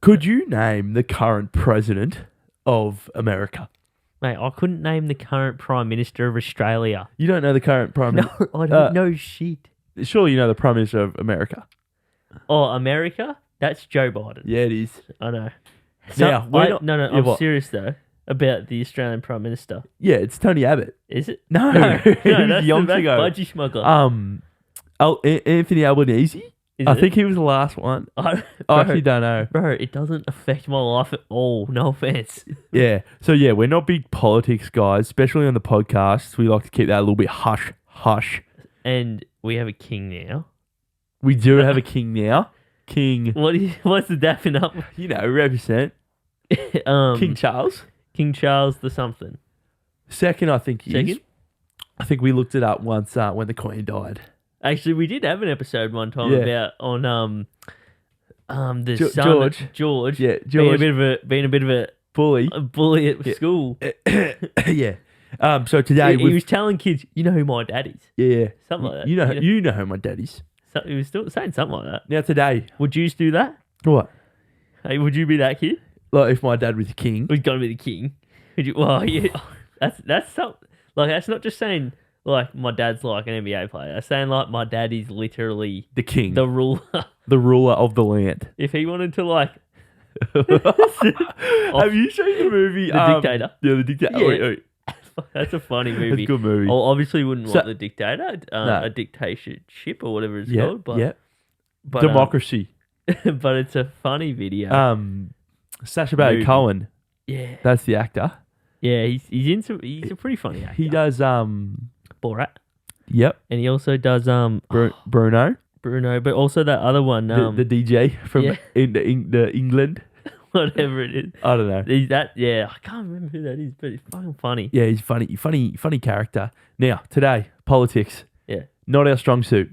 Could you name the current president of America? Mate, I couldn't name the current Prime Minister of Australia. You don't know the current prime minister? No, I don't know shit. Surely you know the prime minister of America. Oh, America? That's Joe Biden. Yeah, it is. I know. Now, I'm serious though about the Australian Prime Minister. Yeah, it's Tony Abbott. Is it? No, no, it was that's yonks the ago. budgie smuggler. Anthony Albanese. Is I it? think he was the last one. I actually don't know. Bro, it doesn't affect my life at all. No offense. Yeah. So, yeah, we're not big politics guys, especially on the podcast. We like to keep that a little bit hush. And we have a king now. We do have a king now. King. What's the dapping up? You know, represent. King Charles. King Charles the something. Second, I think he is. Second? I think we looked it up once when the Queen died. Actually, we did have an episode one time about on the son George. Yeah, George being a bit of a bully at school. Yeah. So today he was telling kids, you know who my dad is. Yeah. Something like that. You know who my dad is. So, he was still saying something like that. Now today, would you do that? What? Hey, would you be that kid? Like if my dad was the king, we've got to be the king. Would you? Well, yeah. That's something. Like that's not just saying. Like, my dad's like an NBA player. I'm saying, like, my dad is literally... the king. The ruler. The ruler of the land. If he wanted to, like... Have you seen the movie... The Dictator? Yeah, The Dictator. Yeah. Wait. That's a funny movie. That's a good movie. I obviously wouldn't want The Dictator. No. A dictatorship or whatever it's called. But, but Democracy. But it's a funny video. Sacha Baron Cohen. Yeah. That's the actor. Yeah, he's a pretty funny actor. He does... Borat. Yep. And he also does Bruno, but also that other one, the DJ from the England, whatever it is. I don't know. I can't remember who that is, but it's fucking funny. Yeah, he's funny character. Now today, politics. Yeah. Not our strong suit.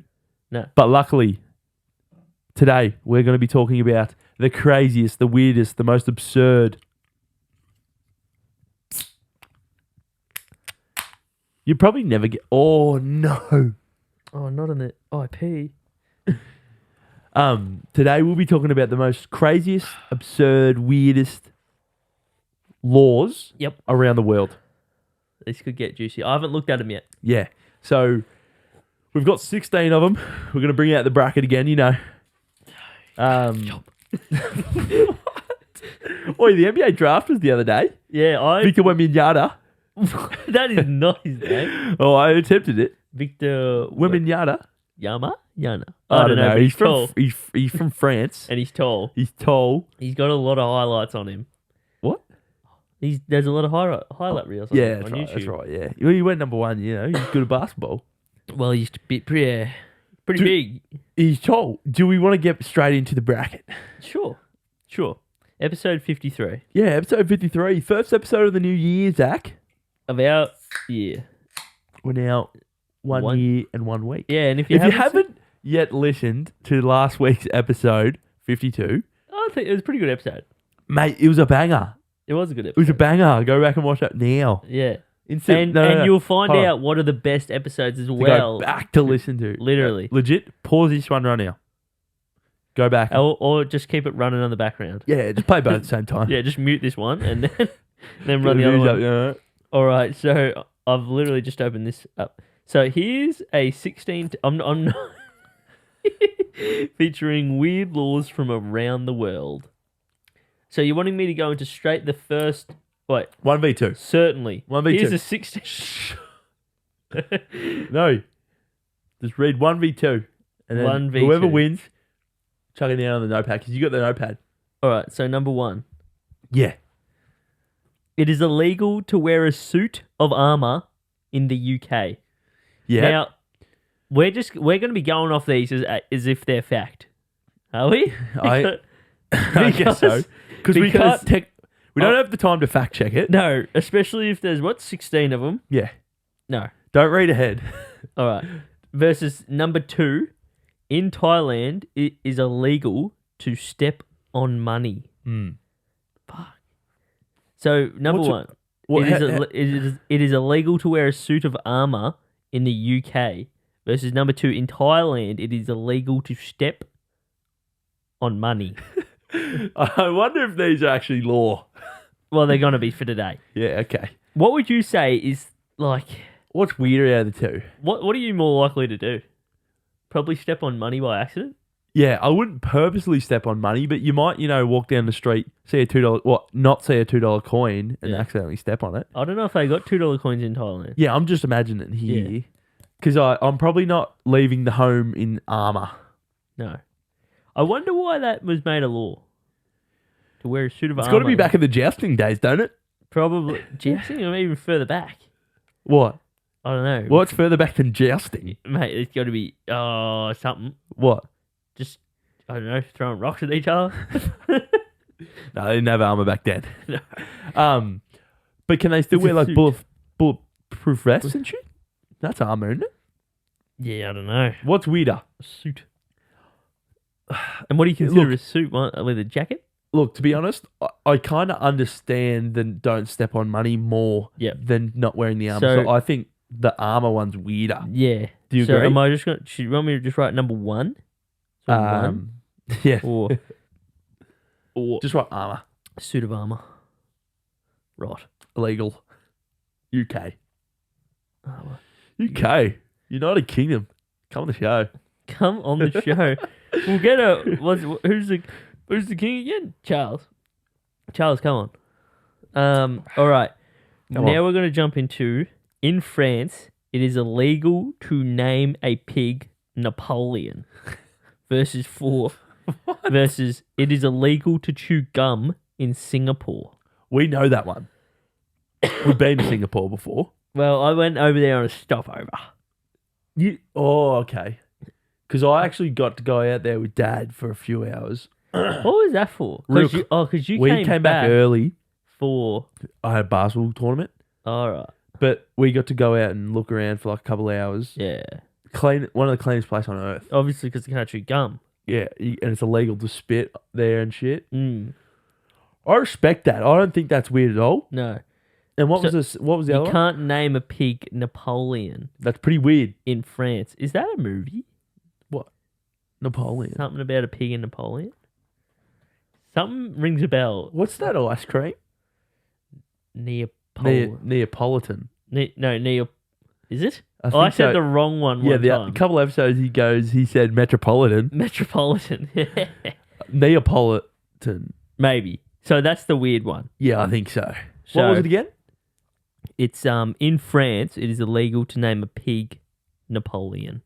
No. But luckily, today we're going to be talking about the craziest, the weirdest, the most absurd. You probably never get... Oh, no. Oh, not on the IP. Today we'll be talking about the most craziest, absurd, weirdest laws around the world. This could get juicy. I haven't looked at them yet. Yeah. So, we've got 16 of them. We're going to bring out the bracket again, you know. Oi, the NBA draft was the other day. Yeah, Victor Wembanyama. That is not his name. Oh, I attempted it. Victor Wembanyama. Yana? I don't know. He's tall. He's from France. And he's tall. He's tall. He's got a lot of highlights on him. What? There's a lot of highlight reels on yeah, on right, YouTube. That's right, yeah. Well, he went number one, you know. He's good at basketball. Well, he's pretty big. He's tall. Do we want to get straight into the bracket? Sure. Episode 53. Yeah, episode 53. First episode of the new year, Zach. Of our year. We're now one year and 1 week. Yeah, and if you haven't yet listened to last week's episode 52, I think it was a pretty good episode. Mate, it was a banger. It was a good episode. It was a banger. Go back and watch that now. Yeah. And you'll find out what are the best episodes as well. Go back to listen to. Literally. Legit, pause this one right now. Go back. Or just keep it running on the background. Yeah, just play both at the same time. Yeah, just mute this one and then run the other one. Yeah. All right, so I've literally just opened this up. So here's a 16... I'm not featuring weird laws from around the world. So you're wanting me to go into straight the first... Wait. 1v2. Certainly. 1v2. Here's a 16... No. Just read 1v2. And then 1v2. Whoever wins, chuck it down on the notepad because you got the notepad. All right, so number 1. Yeah. It is illegal to wear a suit of armor in the UK. Yeah. Now, we're going to be going off these as if they're fact. Are we? I guess so. Because we can't we don't have the time to fact check it. No, especially if there's 16 of them? Yeah. No. Don't read ahead. All right. Versus number 2, in Thailand, it is illegal to step on money. Fuck. So, number 1, it is illegal to wear a suit of armor in the UK. Versus number 2, in Thailand, it is illegal to step on money. I wonder if these are actually law. Well, they're gonna be for today. Yeah, okay. What would you say is like? What's weirder out of the two? What are you more likely to do? Probably step on money by accident. Yeah, I wouldn't purposely step on money, but you might, walk down the street, see a $2, not see a $2 coin and Yeah. accidentally step on it. I don't know if they got $2 coins in Thailand. Yeah, I'm just imagining it here. Because I'm probably not leaving the home in armour. No. I wonder why that was made a law. To wear a suit of It's armor. got to be back in the jousting days, don't it? Probably jousting or even further back. What? I don't know. What's further back than jousting? Mate, it's got to be something. What? Just, I don't know, throwing rocks at each other. No, they didn't have armour back then. No. But can they still It's a wear like suit. bulletproof vests and shit? That's armour, isn't it? Yeah, I don't know. What's weirder? A suit. And what do you consider Look. a suit with a jacket? Look, to be honest, I kind of understand the don't step on money more Yep. than not wearing the armour. So- So I think the armour one's weirder. Yeah. Do you so agree? am I just going to, should you want me to just write number one? So one? Yeah, Or just write armour. suit of armor. Right. Illegal. UK. Armor. UK. United Kingdom. Come on the show. Come on the show. We'll get who's the king again? Charles. Charles, come on. All right. Come now on. we're going to jump into, in France, it is illegal to name a pig Napoleon. Versus it is illegal to chew gum in Singapore. We know that one. We've been to Singapore before. Well, I went over there on a stopover. Okay. Because I actually got to go out there with Dad for a few hours. What was that for? Real Because you We came back early. for. I had a basketball tournament. All right. But we got to go out and look around for like a couple of hours. Yeah. One of the cleanest places on earth. Obviously, because they can't chew gum. Yeah, and it's illegal to spit there and shit. Mm. I respect that. I don't think that's weird at all. No. And what So, was this? What was the You other one? can't name a pig Napoleon That's pretty weird. in France. Is that a movie? Napoleon. Something about a pig in Napoleon? Something rings a bell. What's that ice cream? Neapolitan. Neapolitan. Is it? I I think said so. the wrong one Yeah, one a time. couple episodes he said Metropolitan. Metropolitan. Neapolitan. Maybe. So that's the weird one. Yeah, I think so. So What was it again? It's in France. It is illegal to name a pig Napoleon.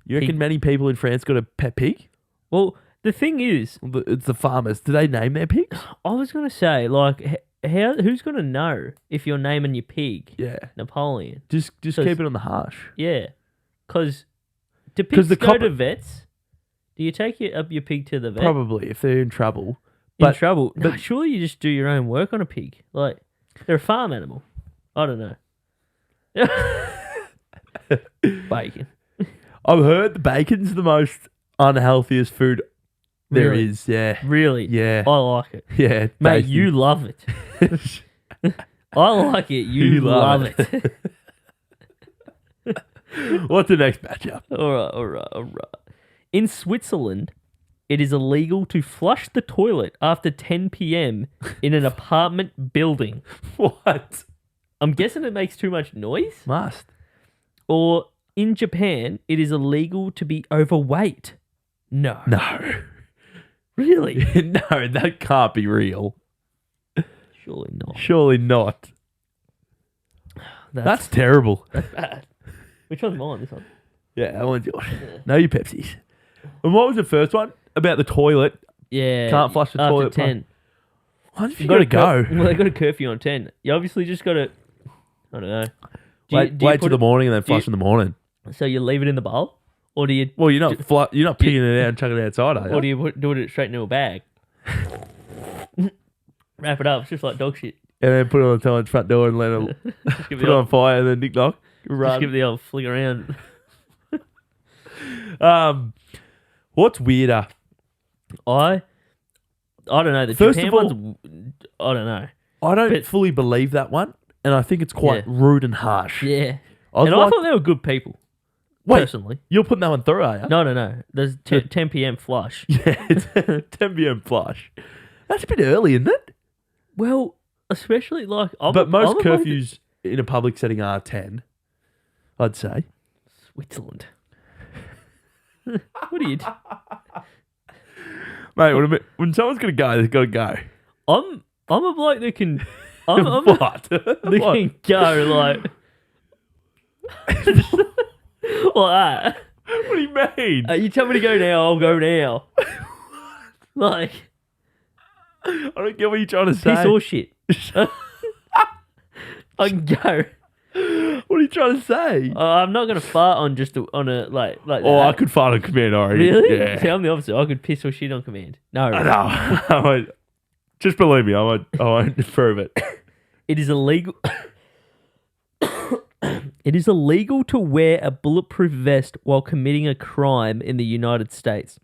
You reckon Pig. many people in France got a pet pig? Well, the thing is, It's the farmers. Do they name their pigs? I was gonna say, like, who's gonna know if you're naming your pig Yeah. Napoleon? Just So keep it on the hush. Yeah, because do 'Cause pigs the go copper- to vets? Do you take your pig to the vet? Probably if they're in trouble. In but- trouble? No, but- surely you just do your own work on a pig. Like, they're a farm animal. I don't know. Bacon. I've heard the bacon's the most unhealthiest food there Really? is. Yeah. Really? Yeah. I like it. Yeah. Mate, tasty. you love it. I like it. You love it. What's the next matchup? All right. In Switzerland, it is illegal to flush the toilet after 10 p.m. in an apartment building. What? I'm guessing it makes too much noise. Must. Or in Japan, it is illegal to be overweight. No. No. Really? No, that can't be real. Surely not. Surely not. That's terrible. bad. Which one's mine? This one? Yeah, that one's yours. No, you Pepsis. And what was the first one? About the toilet. Yeah. Can't flush the after toilet 10. Why did you got to go? Well, they got a curfew on 10. You obviously just got to, I don't know. Wait do you till put the morning and then flush in the morning. So you leave it in the bowl? Or do you Well, you're not peeing it out and chucking it outside, are you? Or do you do it straight into a bag? Wrap it up. It's just like dog shit. And then put it on the toilet's front door and let it Just give put it it on fire and then nick knock. Just Run. give it the old flick around. What's weirder? I don't know. The First Japan of all- one's, I don't know. I don't But- fully believe that one, and I think it's quite Yeah. rude and harsh. Yeah. I was And like, I thought they were good people. Wait. Personally. You're putting that one through, are you? No. There's 10 p.m. flush. Yeah, it's 10 p.m. flush. That's a bit early, isn't it? Well, especially like... But most curfews in a public setting are 10, I'd say. Switzerland. What are you... Mate, when someone's going to go, they've got to go. I'm a bloke that can... I'm What? that can go like... Like that. What do you mean? You tell me to go now, I'll go now. Like... I don't get what you're trying to say. Piss or shit. I can go. What are you trying to say? I'm not going to fart on just on a like Oh, that. I could fart on command already. Really? Yeah. See, I'm the opposite. I could piss or shit on command. No. I know. I won't. Just believe me. I won't prove it. It is illegal. It is illegal to wear a bulletproof vest while committing a crime in the United States.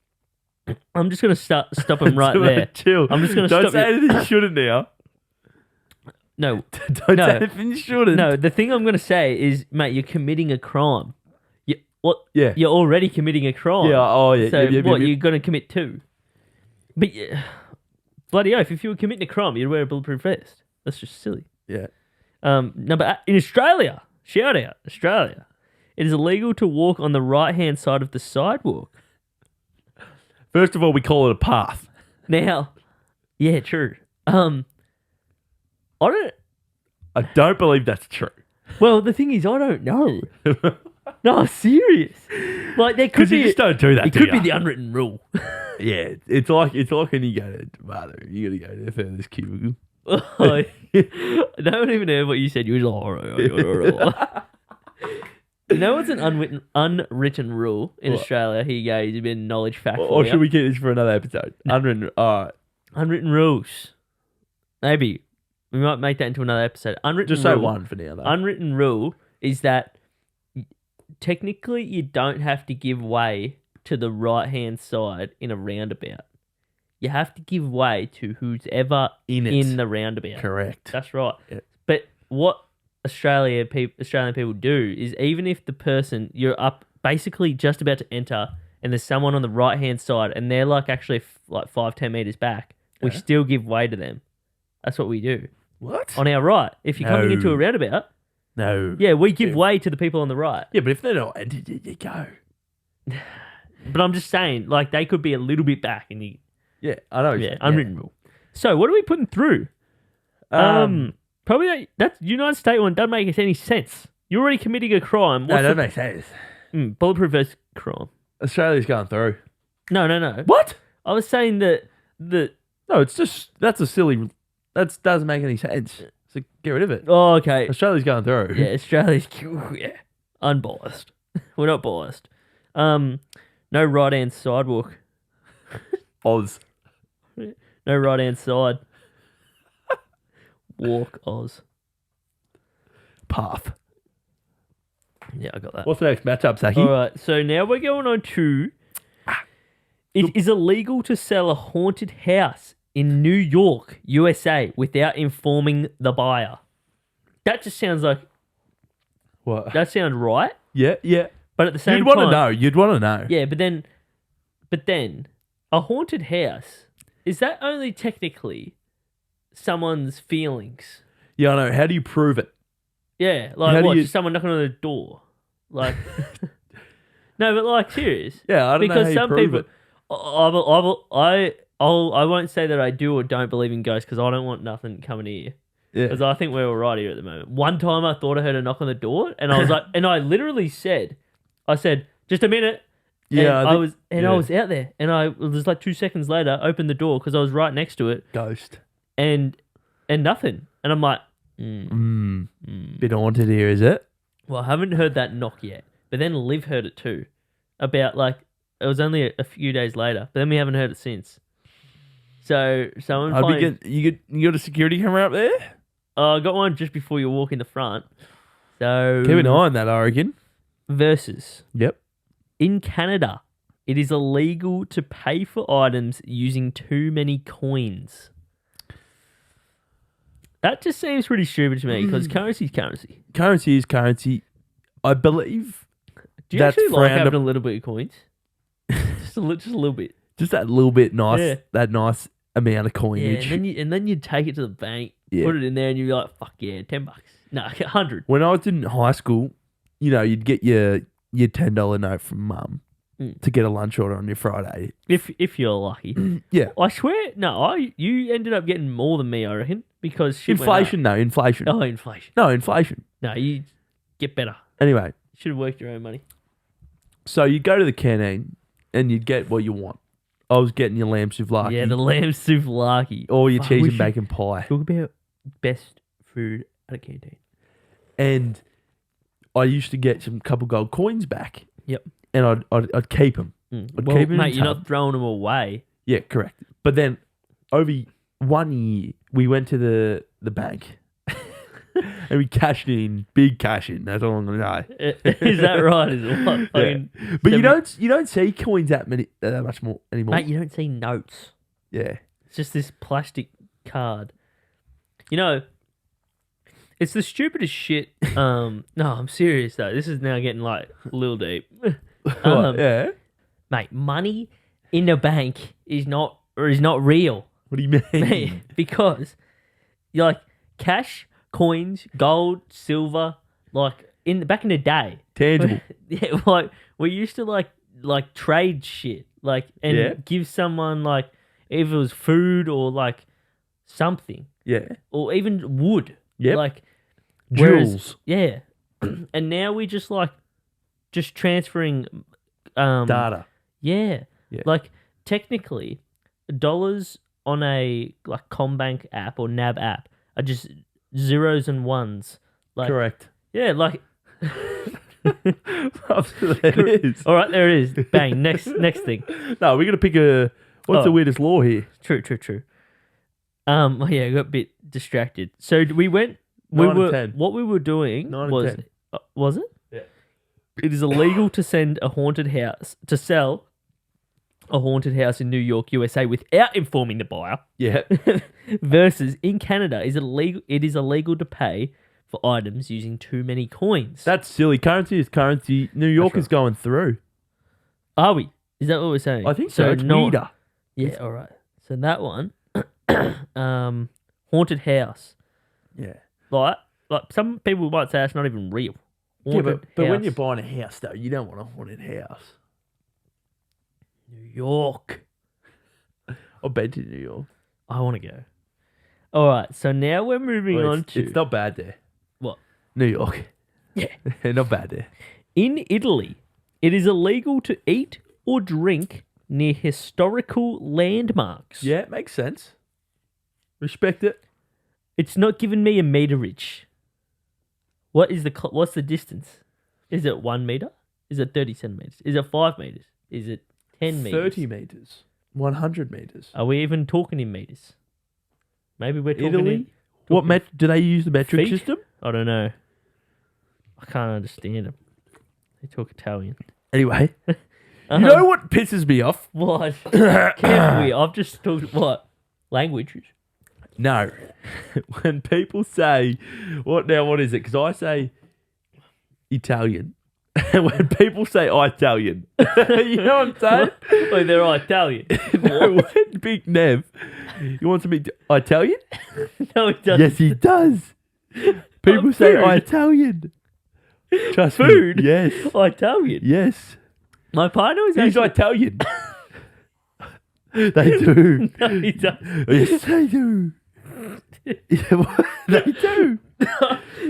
I'm just going to stop him right there. Chill. I'm just going to Don't stop say you. anything you shouldn't now. No. Don't say anything you shouldn't. No, the thing I'm going to say is, mate, you're committing a crime. Yeah. You're already committing a crime. Yeah. Oh, yeah. So yeah, what, yeah. you're going to commit two? But bloody oath, if you were committing a crime, you'd wear a bulletproof vest. That's just silly. Yeah. Number 8, in Australia, shout out, Australia, it is illegal to walk on the right-hand side of the sidewalk. First of all, we call it a path. Now, yeah, true. I don't believe that's true. Well, the thing is, I don't know. No, I'm serious. Like there could Because be. you just don't do that. It could be the unwritten rule. Yeah, it's like when you go to the bathroom, you got to go to the furthest cubicle. No one even heard what you said. You were like, you know what's an unwritten rule in What? Australia? Here you go. Here's a bit of knowledge fact. Or for should you. we keep this for another episode? Unwritten. All right. Unwritten rules. Maybe we might make that into another episode. Unwritten Just say rule. one for now, though. Unwritten rule is that technically you don't have to give way to the right-hand side in a roundabout. You have to give way to who's ever in the roundabout. Correct. That's right. Yeah. But what Australian people do is even if the person you're up basically just about to enter and there's someone on the right-hand side and they're like actually like 5-10 meters back, we still give way to them. That's what we do. What? On our right. If you're coming into a roundabout, No. yeah, we give way to the people on the right. Yeah, but if they're not, you go. But I'm just saying, like, they could be a little bit back and you... Yeah, I know. Yeah, unwritten rule. So, what are we putting through? Probably that United States one doesn't make any sense. You're already committing a crime. No, that makes sense. Bulletproof vest crime. Australia's going through. No. What? I was saying that No, it's just, that's a silly, that doesn't make any sense. So get rid of it. Oh, okay. Australia's going through. Yeah, Australia's unbiased. We're not biased. No right-hand sidewalk. Oz. No right-hand side. Walk Oz. Path. Yeah, I got that. What's the next matchup, Saki? All right, so now we're going on to... It is illegal to sell a haunted house in New York, USA, without informing the buyer. That just sounds like... What? That sounds right, Yeah. but at the same You'd time... want to know. You'd want to know. Yeah, but then, a haunted house, is that only technically someone's feelings? Yeah, I know. How do you prove it? Yeah, How like do what? you- Just someone knocking on the door, like. No, but like serious. Yeah, I don't know how Because you some prove people, it. I won't say that I do or don't believe in ghosts because I don't want nothing coming here. Yeah. Because I think we're all right here at the moment. One time I thought I heard a knock on the door, and I was like, and I literally said, just a minute. Yeah, and I I think- was out there, and I was like 2 seconds later, opened the door because I was right next to it, Ghost. and nothing, and I'm like, Bit haunted here, is it? well, I haven't heard that knock yet, but then Liv heard it too, about like it was only a few days later, but then we haven't heard it since. So someone You got a security camera up there? I got one just before you walk in the front. So Keep an eye on that, I reckon. versus. Yep. In Canada, it is illegal to pay for items using too many coins. That just seems pretty stupid to me because currency is currency. Currency is currency. I believe Do you That's actually like frowned having a up- little bit of coins? just a little bit. Just that little bit nice, Yeah. that nice amount of Yeah, coinage. and then you take it to the bank, Yeah. put it in there, and you're like, fuck yeah, $10. No, 100. When I was in high school, you'd get your $10 note from mum to get a lunch order on your Friday. If you're lucky. Yeah. I swear, no, you ended up getting more than me, I reckon, because shit went up. Inflation, no, inflation. Oh, inflation. No, inflation. No, you get better. Anyway, Should have worked your own money. so you go to the canteen and you'd get what you want. I was getting your lamb souvlaki. Yeah, the lamb souvlaki. or your Fuck, cheese we and should bacon pie. Talk about best food at a canteen. And I used to get some couple gold coins back. Yep. And I'd keep them. I'd Well, keep 'em in mate, you're tub. not throwing them away. Yeah, correct. But then over 1 year, we went to the bank and we cashed in, big cash in. That's all I'm gonna say. Is that right? Is it what? Yeah. Fucking But you 70 don't see coins that much more anymore. Mate, you don't see notes. Yeah. It's just this plastic card. You know, it's the stupidest shit. No, I'm serious though. This is now getting like a little deep. Yeah. Mate, money in the bank is not real. What do you mean? Mate, because you're like cash, coins, gold, silver, like back in the day. Tangible. Yeah, like we used to like trade shit, like and Yeah. give someone like if it was food or like something Yeah. or even wood. Yep. Like Jewels. yeah. And now we just transferring Data. Yeah. Yeah. Like technically dollars on a like Combank app or NAB app are just zeros and ones. Like Correct. yeah, like It is. all right, there it is. Bang. Next thing. No, we're gonna pick what's the Oh. weirdest law here? True. Well, yeah, I got a bit distracted. So we went. 9 and 10. What we were doing 9 and was 10. Was it? Yeah. It is illegal to sell a haunted house in New York, USA, without informing the buyer. Yeah. Versus in Canada, it is illegal to pay for items using too many coins. That's silly. Currency is currency. New York That's is going through. Are we? Is that what we're saying? I think so. It's weirder. Yeah. All right. So that one, haunted house. Yeah. Like some people might say it's not even real. Yeah, Haunted but when house. you're buying a house, though, you don't want a haunted house. New York, I've been to New York. I want to go. All right. So now we're moving Well, on to it's not bad there. what? New York. Yeah. Not bad there. In Italy, it is illegal to eat or drink near historical landmarks. Yeah, it makes sense. Respect it. It's not giving me a meterage. What's the distance? Is it 1 meter? Is it 30 centimeters? Is it 5 meters? Is it 10 meters? 30 meters. 100 meters. Are we even talking in meters? Maybe we're talking Italy? in What do they use the metric feet? system? I don't know. I can't understand them. They talk Italian. Anyway, you know what pisses me off? What? Carefully, I've just talked what? Languages. No. When people say, what is it? Because I say Italian. And when people say Italian, you know what I'm saying? Oh, they're Italian. No, when Big Nev, you want to be Italian? No, it doesn't. Yes, he does. People say food. Italian. Trust Food? me. Yes. Italian. Yes. My partner was He's actually... Italian. They do. No, he doesn't. Yes, they do. They do.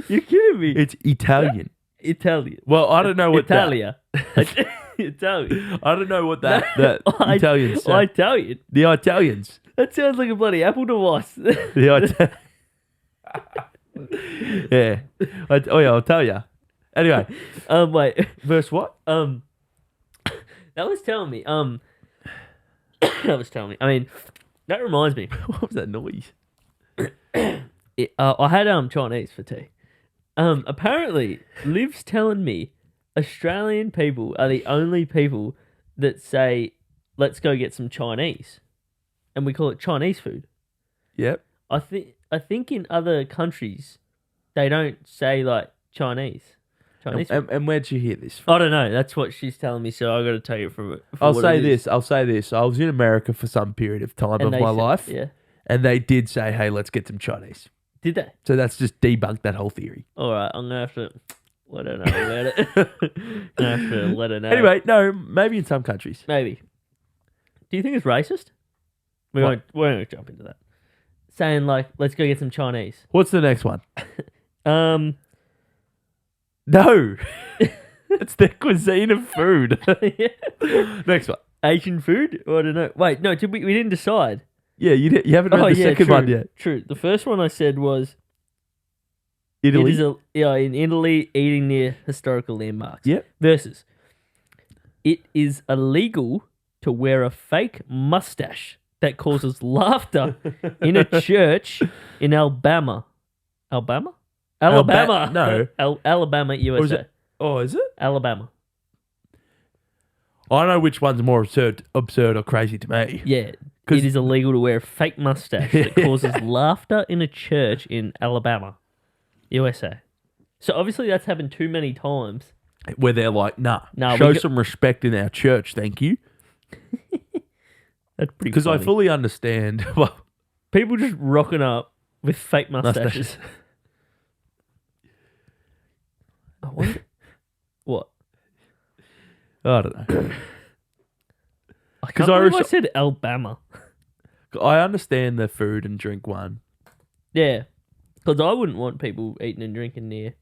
You're kidding me. It's Italian. Italian. Well, I don't know what Italia. Italian. I don't know what that Italians say. Italian. The Italians. That sounds like a bloody Apple device. The yeah. I'll tell you. Anyway, Wait. verse what? That was telling me. That was telling me. I mean, that reminds me. What was that noise? I had Chinese for tea. Apparently, Liv's telling me Australian people are the only people that say, "Let's go get some Chinese," and we call it Chinese food. Yep. I think in other countries they don't say like Chinese. Chinese food. And where'd you hear this from? I don't know. That's what she's telling me, so I got to tell you from it. I'll say this. I was in America for some period of time of my life. Yeah. And they did say, hey, let's get some Chinese. Did they? So that's just debunked that whole theory. All right. I'm going to have to let her know about it. I'm going to have to let her know. Anyway, no, maybe in some countries. Maybe. Do you think it's racist? We won't jump into that. Saying, like, let's go get some Chinese. What's the next one? No. It's their cuisine of food. Next one. Asian food? I don't know. Wait, no, we didn't decide. Yeah, you haven't read the second true, one yet. True. The first one I said was Italy. It is in Italy, eating near historical landmarks. Yep. Versus, it is illegal to wear a fake mustache that causes laughter in a church in Alabama. Alabama? No. Alabama, USA. Is it? Alabama. I know which one's more absurd or crazy to me. Yeah. It is illegal to wear a fake mustache that causes laughter in a church in Alabama, USA. So obviously that's happened too many times. Where they're like, show some respect in our church, thank you. That's pretty Because I funny. fully understand. Well, people just rocking up with fake mustaches. I wonder... What? I don't know. I can't believe I said Alabama. I understand the food and drink one. Yeah. Because I wouldn't want people eating and drinking near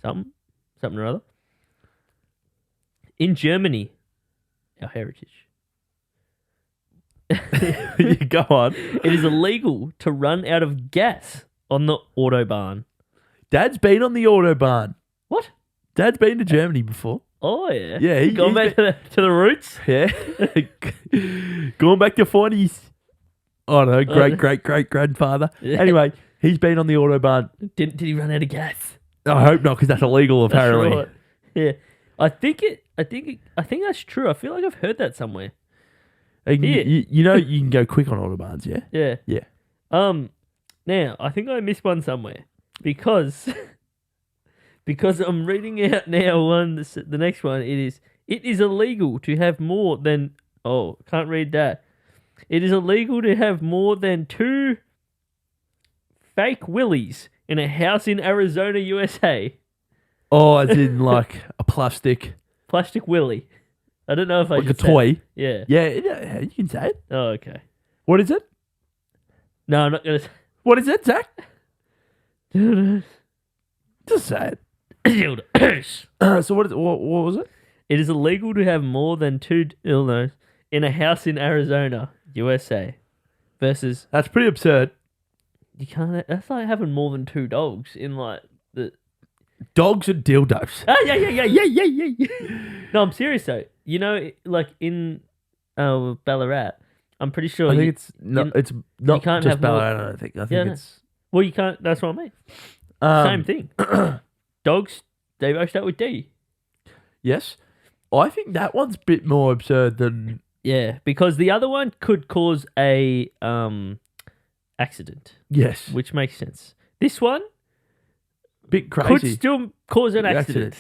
something or other. In Germany, our heritage. You go on. It is illegal to run out of gas on the Autobahn. Dad's been on the Autobahn. What? Dad's been to Germany before. Oh, yeah. Yeah. Going back to the roots? Yeah. Going back to 40s. I don't know. Great grandfather. Yeah. Anyway, he's been on the Autobahn. Did he run out of gas? I hope not, because that's illegal, apparently. That's right. Yeah. I think that's true. I feel like I've heard that somewhere. You know you can go quick on Autobahns, yeah? Yeah. Yeah. Now, I think I missed one somewhere because I'm reading out now the next one. It is illegal to have more than can't read that. It is illegal to have more than 2 fake willies in a house in Arizona, USA. Oh, as in like a plastic willy. I don't know if I like a should say toy. it. Yeah. Yeah, you can say it. Oh, okay. What is it? No, I'm not gonna. What is it, Zach? Just say it. So what was it? It is illegal to have more than 2 dildos in a house in Arizona, USA. Versus, That's pretty absurd. you can't. That's like having more than 2 dogs in like the. Dogs and dildos. Yeah. No, I'm serious though. You know, like in Ballarat, I'm pretty sure. I think it's not you can't just have more- Ballarat. I don't think. I think it's Well, you can't. That's what I mean. Same thing. Dogs, they both start with D. Yes, I think that one's a bit more absurd than. Yeah, because the other one could cause a accident, Yes, which makes sense. This one bit could crazy. still cause an accident.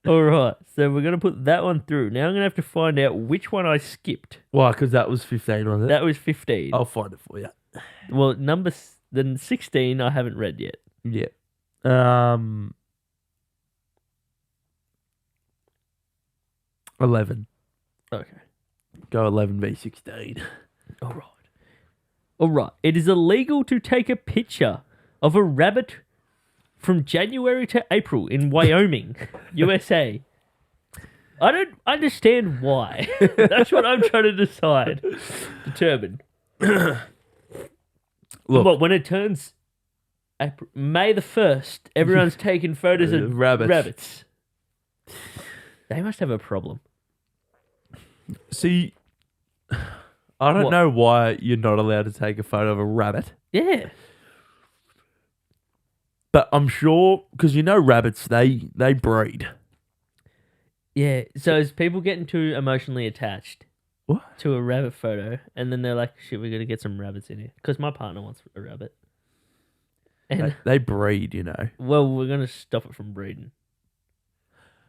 All right, so we're going to put that one through. Now I'm going to have to find out which one I skipped. Why? Because that was 15, was it? That was 15. I'll find it for you. Well, then 16 I haven't read yet. Yeah. 11. Okay. Go 11 v 16. All right. It is illegal to take a picture of a rabbit from January to April in Wyoming, USA. I don't understand why. That's what I'm trying to determine. Look, What, when it turns May the 1st, everyone's taking photos of rabbits. They must have a problem. see, I don't know why you're not allowed to take a photo of a rabbit. Yeah. But I'm sure, because rabbits, they breed. Yeah. So is people getting too emotionally attached What? to a rabbit photo, and then they're like, shit, we're going to get some rabbits in here. Because my partner wants a rabbit. And They breed, you know. well, we're gonna stop it from breeding.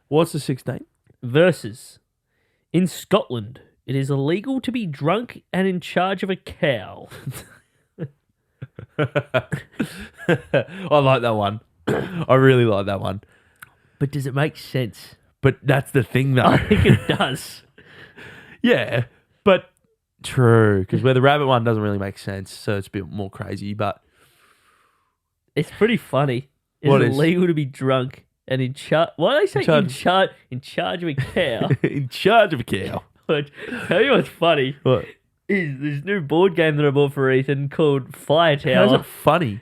What's the 16th? Versus, in Scotland, it is illegal to be drunk and in charge of a cow. I like that one. I really like that one. But does it make sense? But that's the thing, though. I think it does. Yeah, but true, because where the rabbit one doesn't really make sense, so it's a bit more crazy. But It's pretty funny. It's What is? illegal to be drunk and in charge. Why do they say in charge of a cow? in charge of a cow. But tell you what's funny What? is this new board game that I bought for Ethan called Fire How's Tower. it funny?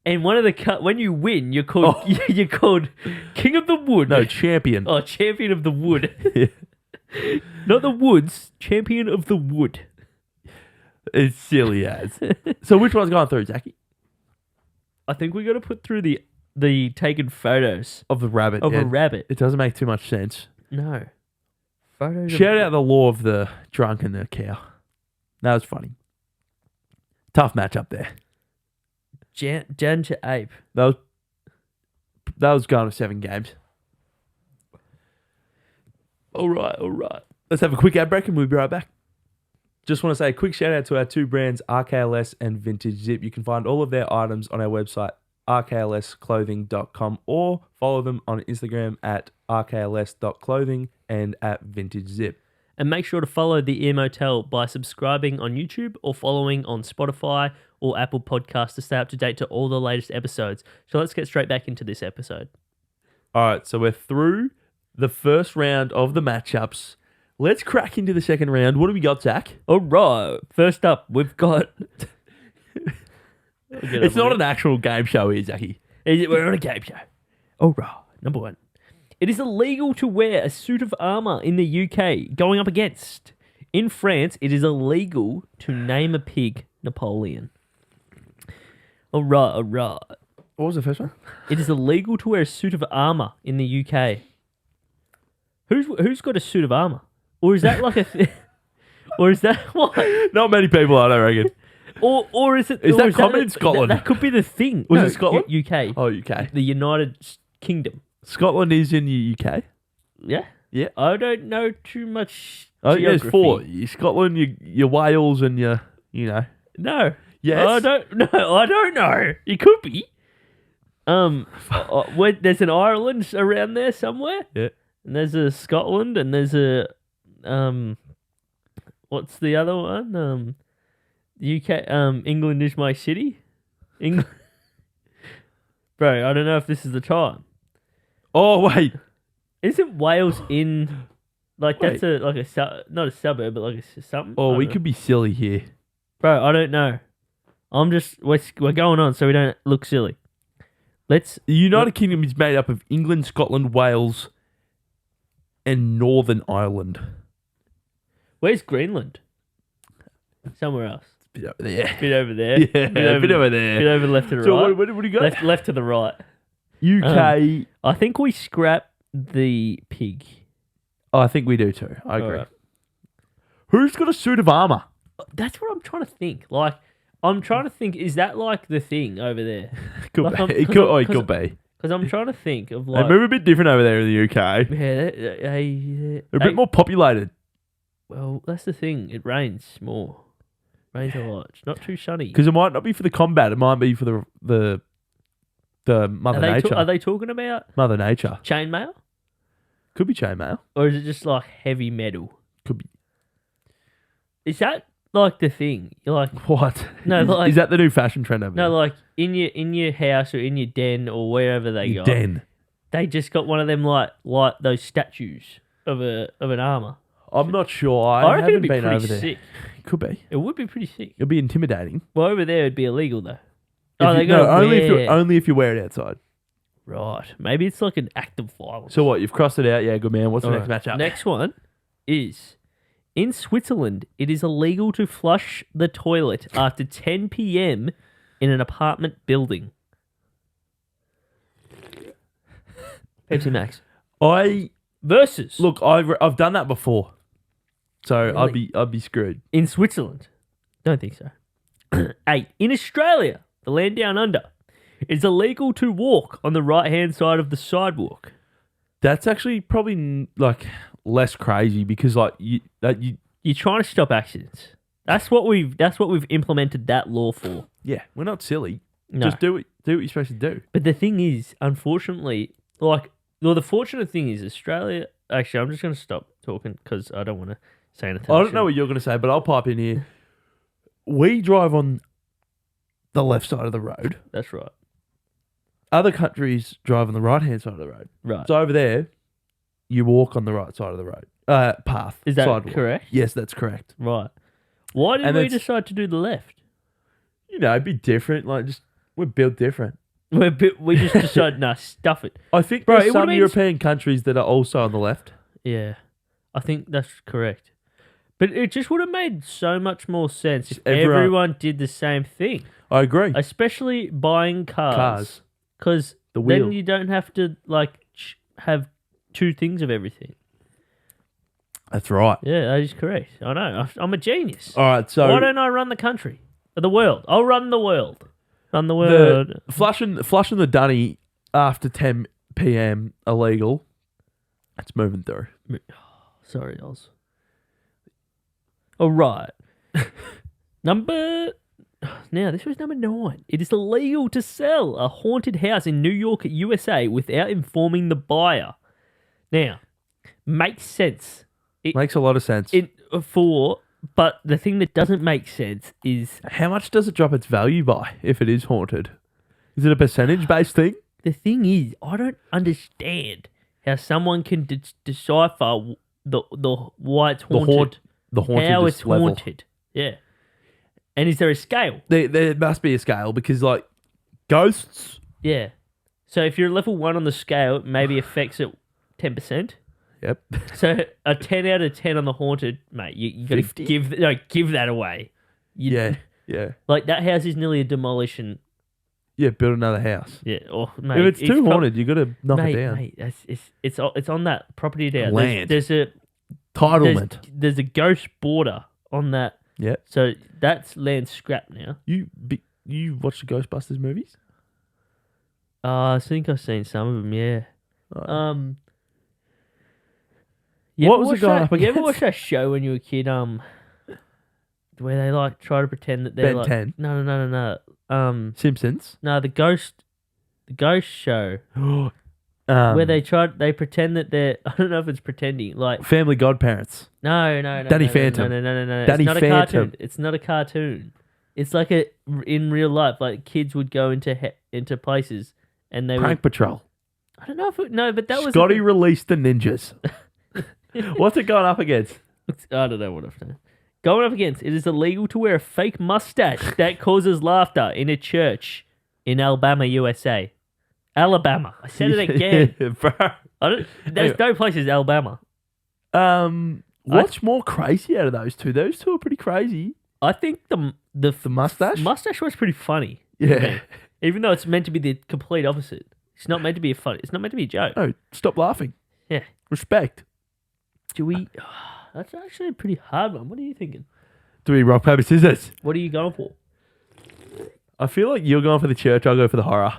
And one of the when you win, you're called you're called King of the Wood. No, champion. Oh, Champion of the Wood. Yeah. Not the woods, Champion of the Wood. It's silly as. So which one's going through, Zachy? I think we got to put through the taken photos Of the rabbit. of yeah. a rabbit. It doesn't make too much sense. No. Photos Shout out the law of the drunk and the cow. That was funny. Tough match up there. Jan to Ape. That was going to 7 games. All right. Let's have a quick ad break and we'll be right back. Just want to say a quick shout out to our 2 brands, RKLS and Vintage Zip. You can find all of their items on our website, rklsclothing.com, or follow them on Instagram at rkls.clothing and at Vintage Zip. And make sure to follow the Ear Motel by subscribing on YouTube or following on Spotify or Apple Podcasts to stay up to date to all the latest episodes. So let's get straight back into this episode. All right, so we're through the first round of the matchups. Let's crack into the second round. What do we got, Zach? All right. First up, we've got... It's not an actual game show here, Zachy. We're on a game show. All right. Number 1. It is illegal to wear a suit of armour in the UK going up against. In France, it is illegal to name a pig Napoleon. All right. What was the first one? It is illegal to wear a suit of armour in the UK. Who's got a suit of armour? Or is that like a... or is that what? Not many people, I don't reckon. Or is it... Is or that common in Scotland? That could be the thing. Was it Scotland? UK. Oh, UK. The United Kingdom. Scotland is in the UK. Yeah? Yeah. I don't know too much I think there's geography. 4. Your Scotland, your Wales, and your, you know. No. Yes? I don't know. It could be. There's an Ireland around there somewhere. Yeah. And there's a Scotland and there's a what's the other one? UK England is my city. England. Bro, I don't know if this is the time. Oh, wait. Isn't Wales in like Wait. that's not a suburb but like a something? Oh, I we don't know. could be silly here. Bro, I don't know. We're going on so we don't look silly. The United Kingdom is made up of England, Scotland, Wales, and Northern Ireland. Where's Greenland? Somewhere else. Bit over there. Bit over there. Yeah, a bit over there. Bit over left to the So right. what do you got? Left to the right. UK. I think we scrap the pig. Oh, I think we do too. I agree. Alright. Who's got a suit of armour? That's what I'm trying to think. Like, I'm trying to think, is that like the thing over there? Could Like, be. It could be. Because I'm trying to think of They like... move a bit different over there in the UK. Yeah, They're a bit more populated. Well, that's the thing. It rains more. Rains a lot. It's not too sunny. Because it might not be for the combat. It might be for the Mother Nature. Are they talking about Mother Nature. chainmail? Could be chainmail. Or is it just like heavy metal? Could be. Is that like the thing? You're like, What? No, is, like- is that the new fashion trend over no, there? like in your house or in your den or wherever they Your go. den. They just got one of them like those statues of an armor. I'm not sure. I I reckon it'd haven't be been pretty over there. sick. Could be. It would be pretty sick. It'll be intimidating. Well, over there it'd be illegal though. Only if you wear it outside. Right. Maybe it's like an act of violence. So what? You've crossed it out. Yeah, good man. What's the Alright. next matchup? Next one is in Switzerland. It is illegal to flush the toilet after 10 p.m. in an apartment building. Pepsi Max versus Look, I've done that before, so Really? I'd be screwed. in Switzerland. Don't think so. 8 in Australia, the land down under. It's illegal to walk on the right-hand side of the sidewalk. That's actually probably like less crazy because like You're trying to stop accidents. That's what we've implemented that law for. yeah, we're not silly. No. Just do what you're supposed to do. But the thing is, unfortunately, the fortunate thing is Australia. Actually, I'm just going to stop talking because I don't want to say anything. I don't know what you're going to say, but I'll pipe in here. We drive on the left side of the road. That's right. Other countries drive on the right-hand side of the road. Right. So over there, you walk on the right side of the road. Path. Is that sidewalk. correct? Yes, that's correct. Right. Why did And we it's- decide to do the left? You know, it'd be different. Like, just we're built different. We just decided, nah, stuff it. I think Bro, there's it would've some been- European countries that are also on the left. Yeah, I think that's correct. But it just would have made so much more sense if Everyone- everyone did the same thing, I agree. especially buying cars. Because The then wheel. you don't have to have two things of everything. That's right. Yeah, that is correct. I know. I'm a genius. All right, so Why don't I run the country? Or the world? I'll run the world. Run the world. the flushing the dunny after 10 p.m. illegal. It's moving through. Sorry, Oz. All right. Now, this was number 9. It is illegal to sell a haunted house in New York, USA without informing the buyer. Now, makes sense. Makes a lot of sense. But the thing that doesn't make sense is How much does it drop its value by if it is haunted? Is it a percentage-based thing? the thing is, I don't understand how someone can decipher why it's haunted. The haunted How it's level. haunted. Yeah. And is there a scale? There must be a scale because, like, ghosts. Yeah. So if you're level 1 on the scale, it maybe affects it 10%. Yep. So a 10 out of 10 on the haunted, mate, you got to 50? give that away. Yeah. Like that house is nearly a demolition. Yeah, build another house. Yeah. Oh, mate, If it's too haunted, you got to knock mate, it down. Mate, it's on that property down. Land. There's Entitlement. a ghost border on that. Yeah. So that's land scrap now. You watch the Ghostbusters movies? I think I've seen some of them. Yeah. Right. You What ever was it watch going that- up You ever against? watch that show when you were a kid? Where they like try to pretend that they're Ben like 10. No. Simpsons. No, the ghost show Where where they pretend that they're. I don't know if it's pretending. Like Family Godparents. no. Danny Phantom. No. Danny It's not a Phantom. cartoon. It's not a cartoon. It's like in real life. Like kids would go into places and they Prank would. Patrol. I don't know if but that was. Scotty released the ninjas. What's it going up against? I don't know what I've done. Going up against, it is illegal to wear a fake mustache that causes laughter in a church in Alabama, USA. Alabama. I said it again. Bro. There's no place is Alabama. What's more crazy out of those two? Those two are pretty crazy. I think the mustache? mustache was pretty funny. Yeah. Even though it's meant to be the complete opposite. It's not meant to be It's not meant to be a joke. No, stop laughing. Yeah. Respect. Do we? That's actually a pretty hard one. What are you thinking? Do we rock, paper, scissors? What are you going for? I feel like you're going for the church, I'll go for the horror.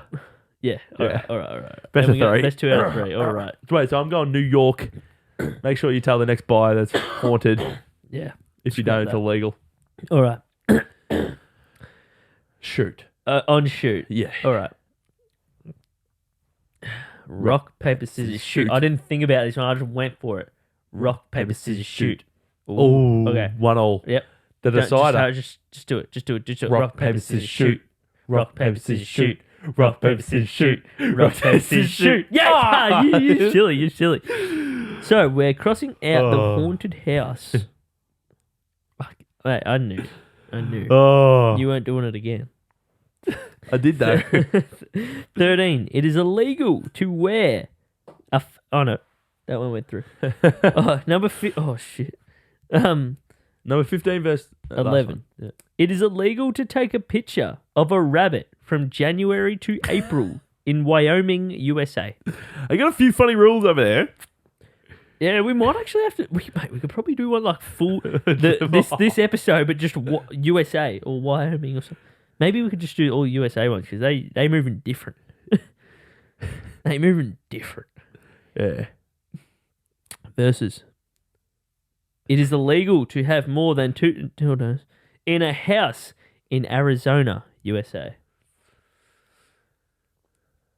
Yeah. Yeah. All right. Best There of we go. three. Best 2 out of 3. All right. Wait, so I'm going New York. Make sure you tell the next buyer that's haunted. Yeah. If you Scrap don't, it's that. illegal. All right. Shoot. On shoot. Yeah. All right. Rock, paper, scissors, shoot. I didn't think about this one. I just went for it. Rock, paper, scissors, shoot. Oh, Okay. 1-1. Yep. The decider. Just do it. Just do it. Rock, paper, scissors, shoot. Rock, paper, scissors, shoot. Rock, paper, scissors, shoot. Rock, paper, scissors, shoot. Yeah, you're silly. You're silly. So we're crossing out the haunted house. Fuck. Wait, I knew. Oh, You weren't doing it again. I did that. 13. It is illegal to wear oh no, that one went through. Oh shit. Number 15 verse 11. Yeah. It is illegal to take a picture of a rabbit from January to April in Wyoming, USA. I got a few funny rules over there. Yeah, we might actually have to. We could probably do one like full this episode, but just USA or Wyoming or something. Maybe we could just do all USA ones because they move in different. They move in different. Yeah. Versus. It is illegal to have more than 2 dildos in a house in Arizona, USA.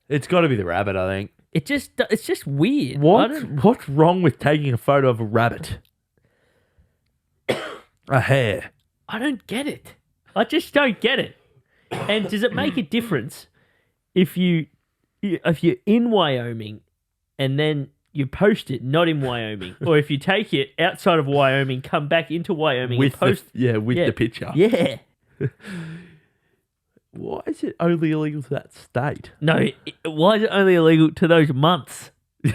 It's got to be the rabbit, I think. It's just weird. What's wrong with taking a photo of a rabbit? A hare. I don't get it. I just don't get it. And does it make a difference if you're in Wyoming and then you post it not in Wyoming, or if you take it outside of Wyoming, come back into Wyoming With and post the picture. Yeah. Why is it only illegal to that state? No, why is it only illegal to those months? Yeah,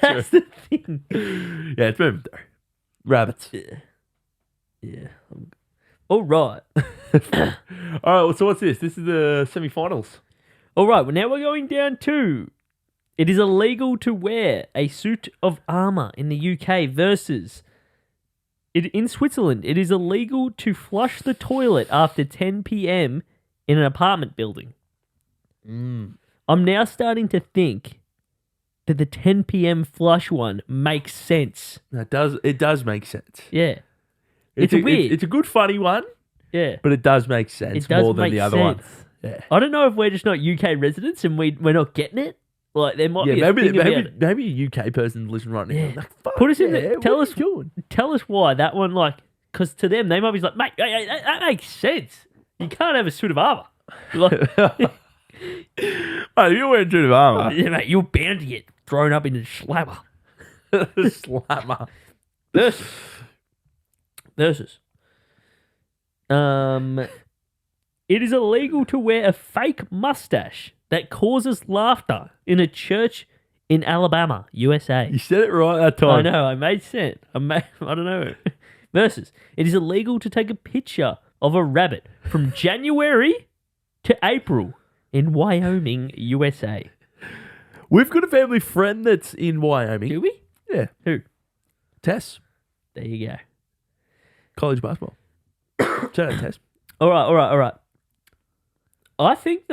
That's the thing. Yeah, it's moving through. Rabbits. Yeah. All right. All right, well, so what's this? This is the semi-finals. All right, well, now we're going down to... It is illegal to wear a suit of armour in the UK versus... in Switzerland, it is illegal to flush the toilet after 10 p.m. in an apartment building. I'm now starting to think that the 10 p.m. flush one makes sense. It does make sense. Yeah. It's weird. It's a good, funny one. Yeah. But it does make sense more than the other one. Yeah. I don't know if we're just not UK residents and we're not getting it. Like, there might be a thing about it. Maybe a UK person listening right now. Yeah. Like, fuck Put us in yeah, there. Tell us why that one, like, because to them, they might be like, mate, that makes sense. You can't have a suit of armour. Like, oh, you're wearing a suit of armour. Yeah, mate, you're bound to get thrown up in a slabber. Slammer. Versus. It is illegal to wear a fake mustache that causes laughter in a church in Alabama, USA. You said it right that time. I know, I made sense. I don't know. Versus, it is illegal to take a picture of a rabbit from January to April in Wyoming, USA. We've got a family friend that's in Wyoming. Do we? Yeah. Who? Tess. There you go. College basketball. Shout out, Tess. All right. I think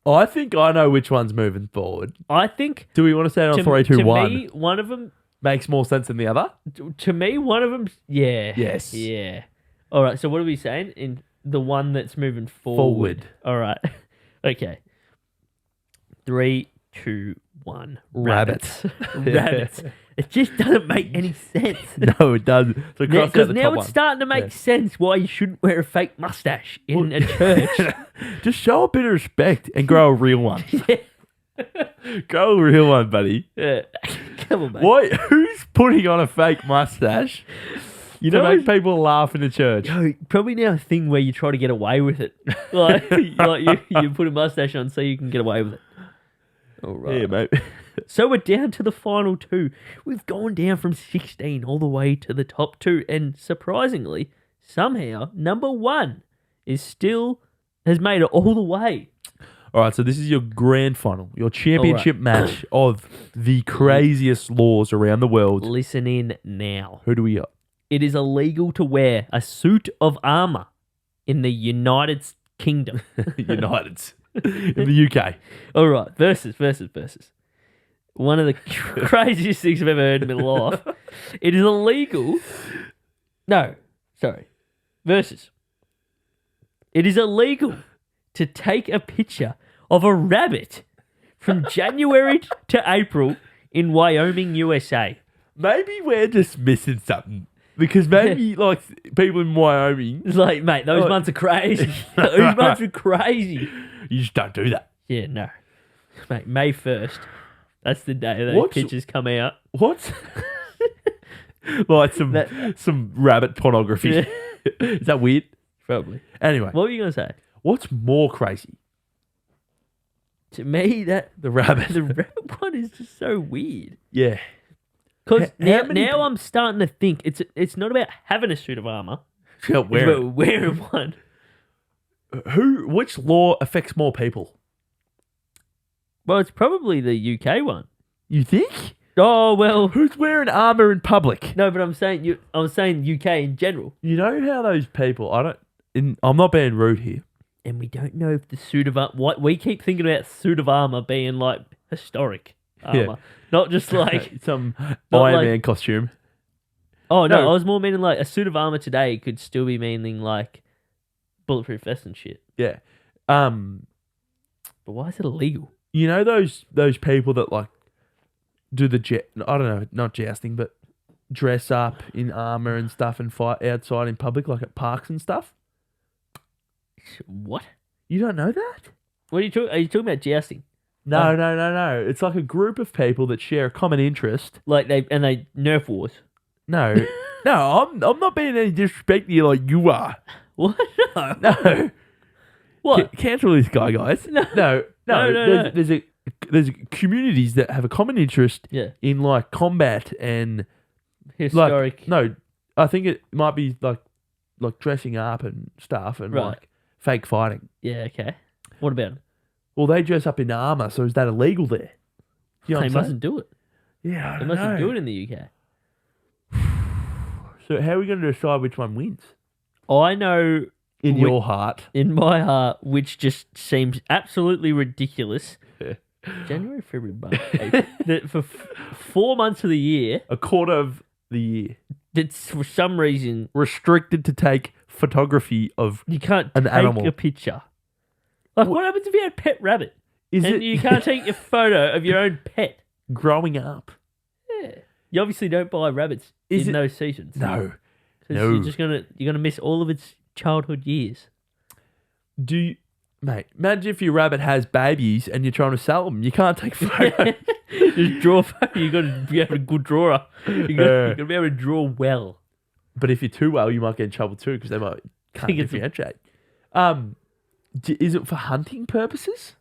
I think I know which one's moving forward. I think... Do we want to say it on 3, 2, 1? To me, one of them... Makes more sense than the other? To me, one of them... Yeah. Yes. Yeah. All right, so what are we saying? In the one that's moving forward. All right. Okay. 3, 2, 1. Rabbits. Rabbits. It just doesn't make any sense. No, it doesn't. So Because now it's starting to make sense why you shouldn't wear a fake mustache in a church. Just show a bit of respect and grow a real one. Yeah. Grow a real one, buddy. Yeah. Come on, mate. What? Who's putting on a fake mustache to make people laugh in the church? Yo, probably now a thing where you try to get away with it. Like you put a mustache on so you can get away with it. All right. Yeah, mate. So we're down to the final 2. We've gone down from 16 all the way to the top 2. And surprisingly, somehow, number 1 has made it all the way. All right, so this is your grand final, your championship match of the craziest laws around the world. Listen in now. Who do we got? It is illegal to wear a suit of armour in the United Kingdom. In the UK. All right, versus. One of the craziest things I've ever heard in my life. It is illegal. No, sorry. Versus. It is illegal to take a picture of a rabbit from January to April in Wyoming, USA. Maybe we're just missing something. Because maybe, like, people in Wyoming... It's like, mate, those months are crazy. Those months are crazy. You just don't do that. Yeah, no. Mate, May 1st. That's the day those pictures come out. What? Like some rabbit pornography. Yeah. Is that weird? Probably. Anyway. What were you going to say? What's more crazy? To me, the rabbit. The rabbit one is just so weird. Yeah. Because now I'm starting to think it's not about having a suit of armour. It's about wearing one. Which law affects more people? Well, it's probably the UK one. You think? Oh, well. Who's wearing armour in public? No, but I'm saying UK in general. You know how those people, I'm not being rude here, and we don't know if the suit of armor. What we keep thinking about suit of armor being like historic armor, not just like some not Iron like- Man costume. Oh no, No. I was more meaning like a suit of armor today could still be meaning like bulletproof vest and shit. Yeah. But why is it illegal? You know those people that like do the I don't know, not jousting, but dress up in armor and stuff and fight outside in public, like at parks and stuff. What? You don't know that? What are you talking? Are you talking about jousting? No, no. It's like a group of people that share a common interest. Like they Nerf wars. No, no, I'm not being any disrespect to you like you are. What? No. No. What? Cancel this guy, guys. No. No. No. There's communities that have a common interest Yeah. in like combat and Historic. like no, I think it might be like dressing up and stuff and Right. like fake fighting. Yeah. Okay. What about it? Well, they dress up in armor, so is that illegal there? You know They what I'm saying? mustn't do it. Yeah, I They don't mustn't know. do it in the UK. So how are we going to decide which one wins? I know In Whi- your heart. in my heart, which just seems absolutely ridiculous. January, February, March, April. That for 4 months of the year, A quarter of the year. that's for some reason Restricted to take photography of... you can't An take animal. a picture. Like, What- what happens if you had a pet rabbit Is and it you can't take a photo of your own pet? growing up? Yeah, you obviously don't buy rabbits Is in it- those seasons. No. 'Cause No. you're gonna miss all of its childhood years. Do you... Mate, imagine if your rabbit has babies and you're trying to sell them. You can't take photos. Just draw a photo. You got to be able to good drawer. You got to be able to draw well. But if you're too well, you might get in trouble too because they might can't think it's a- differentiate. Is it for hunting purposes?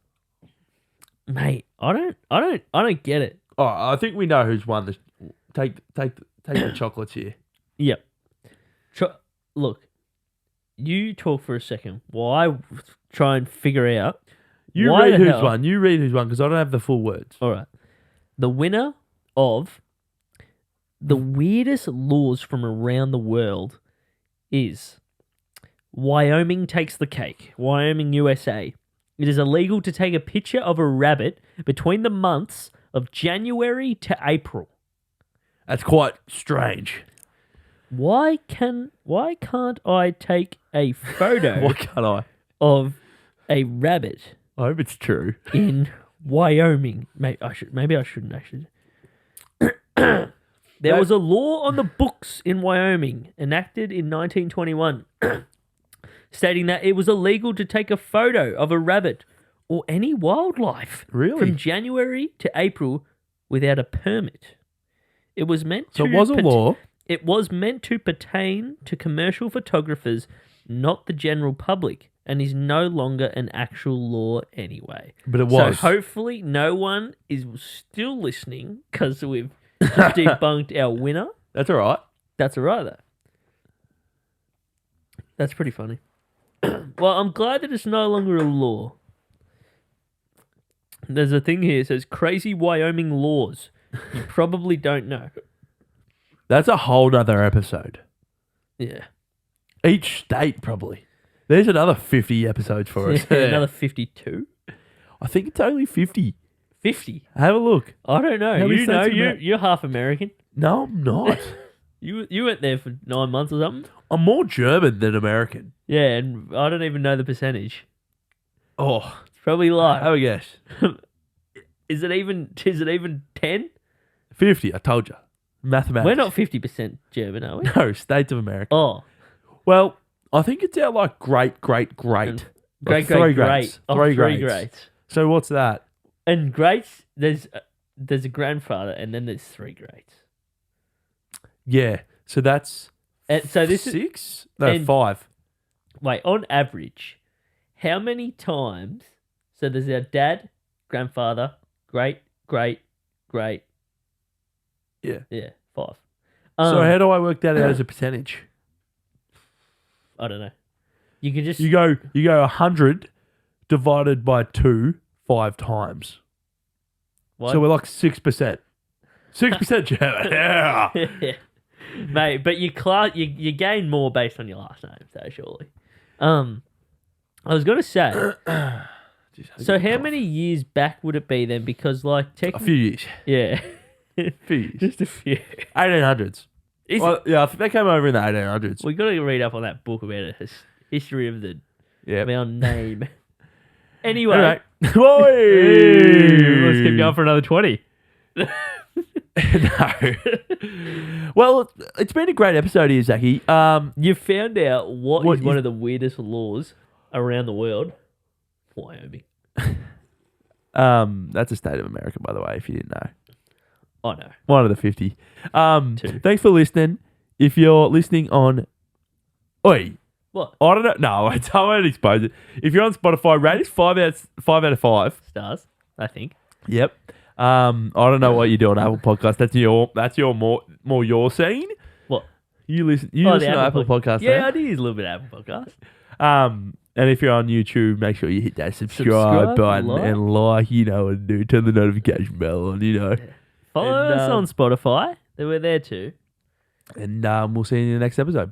Mate, I don't get it. Oh, I think we know who's won this. Take the chocolates here. Yep. Look, you talk for a second while I try and figure out. You why read the who's hell- won. You read who's won because I don't have the full words. All right. The winner of the weirdest laws from around the world is Wyoming takes the cake. Wyoming, USA. It is illegal to take a picture of a rabbit between the months of January to April. That's quite strange. Why can't I take a photo Why can't I? of a rabbit I hope it's true. in Wyoming? Maybe I shouldn't actually. There was a law on the books in Wyoming enacted in 1921 stating that it was illegal to take a photo of a rabbit or any wildlife Really? from January to April without a permit. It was meant So to it was a law. It was meant to pertain to commercial photographers, not the general public, and is no longer an actual law anyway. But it was. So hopefully no one is still listening because we've just debunked our winner. That's all right. That's all right, though. That's pretty funny. Well, I'm glad that it's no longer a law. There's a thing here that says crazy Wyoming laws. You probably don't know. That's a whole nother episode. Yeah. Each state, probably. There's another 50 episodes for us. Another 52? I think it's only 50. 50? Have a look. I don't know. How many You know, states are there? you're half American. No, I'm not. You went there for 9 months or something. I'm more German than American. Yeah, and I don't even know the percentage. Oh, It's probably like, have a guess. is it even 10? 50, I told you. Mathematics. We're not 50% German, are we? No, states of America. Oh, Well, I think it's our like great. great, Like great, three great. grades. Oh, Three three grades. grades. So what's that? And grades, there's a grandfather, and then there's 3 grades. Yeah. So that's And so this is 6? No, and- 5. wait, on average, how many times? So there's our dad, grandfather, great. Yeah. Yeah, 5. So how do I work that out as a percentage? I don't know. You can just You go 100 divided by 2 5 times. what? So we're like 6%. 6% German. Yeah. Mate, but you gain more based on your last name, so surely. I was gonna say. Jeez, So how many years back would it be then? Because like A technically, few years. yeah, A few years. just a few. 1800s. Is Well, yeah, I think they came over in the 1800s. We got to read up on that book about the history of the Yeah. of our name. Anyway, Anyway. let's Oi! keep going for another 20. No. Well, it's been a great episode here, Zachy. You found out what What is one is- of the weirdest laws around the world? Wyoming. That's a state of America, by the way, if you didn't know. Oh no. One of the 50. Two. Thanks for listening. If you're listening on... Oi, What? I don't know. No, I won't expose it. If you're on Spotify, rate us 5 out of 5. Stars, I think. Yep. I don't know what you do on Apple Podcasts. That's your more your scene. What? You listen the to Apple Podcasts. Yeah, now? I do use a little bit of Apple Podcast. And if you're on YouTube, make sure you hit that subscribe Subscribe, button like. and like, you know, and do turn the notification bell on, you know. Follow And, us on Spotify. We're there too. And we'll see you in the next episode.